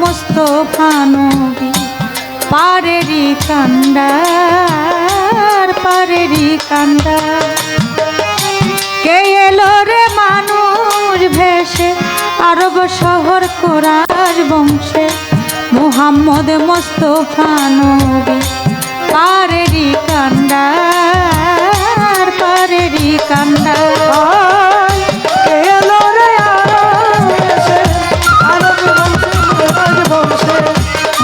মোস্তফা নবী পারেরি কান্ডার পারেরি কান্ডার। কে এলো রে মানুষ ভেসে আরব শহর কুরাইশ বংশে, মুহাম্মদ মোস্তফা নবী পারেরি কান্ডার পারেরি কান্ডার।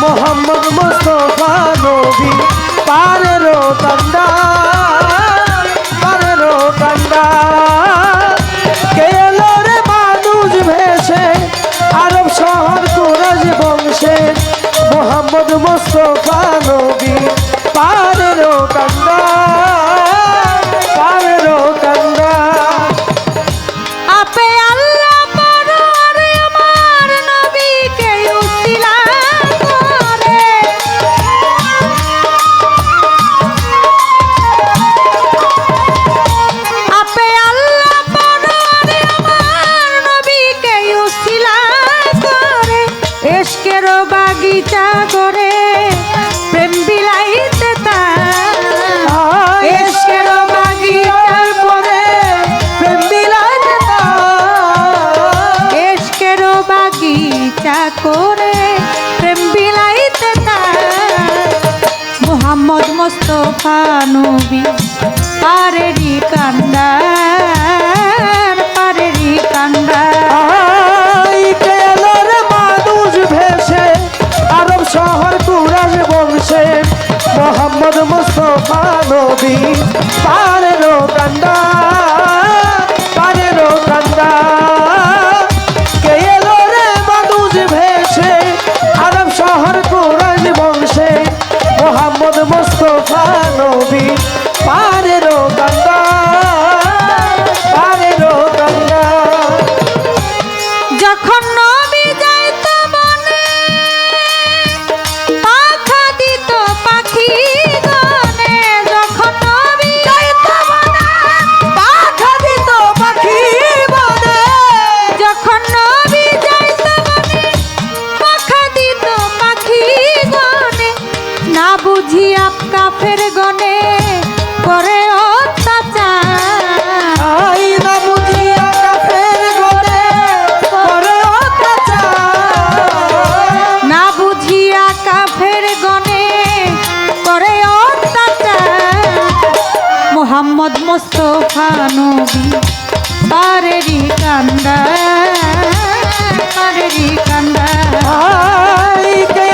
মোহাম্মদ মোস্তফা নবী পারেরও কান্ডার পারেরও কান্ডার। কে এলো রে মানুষ ভেসে আরব শহর কুরাইশ বংশে, মোহাম্মদ মোস্তফা নবী পারেরও কান্ডার পারেরও কান্ডার। আপে আল্লাহ পররে আমার নবীকে উসিলা করে, আপে আল্লাহ পররে আমার নবীকে উসিলা করে, ইশকের বাগিচা করে প্রেম বিলাইতে তার, ইশকের বাগিচা করে প্রেম বিলাইতে তার, ইশকের বাগিচা করে প্রেম বিলাইতে তার। মুহাম্মদ মোস্তফা নবী পারেরি কান্ডার পারেরি কান্ডার। কে এলো রে মানুষ ভেসে আরব শহর কুরাইশ বংশে, মোহাম্মদ মোস্তফা নবী পারেরও কান্ডার পারেরও কান্ডার। কে এলো রে মানুষ ভেসে আরব শহর কুরাইশ বংশে, মোহাম্মদ মোস্তফা নবী পারেরও কান্ডার পারেরও কান্ডার। যখন নবী যাইত বনে পাখা দিত পাখি গনে, যখন নবী যাইত বনে পাখা দিত পাখি বনে, যখন নবী যাইত বনে পাখা দিত পাখি গনে, না বুঝিয়া কাফের গনে করে অত্যাচার, আই না বুঝিয়া কাফের গনে করে অত্যাচার। না বুঝিয়া কাফের গনে করে অত্যাচার। মুহাম্মদ মোস্তফা নবী পারেরি কান্ডার পারেরি কান্ডার। I K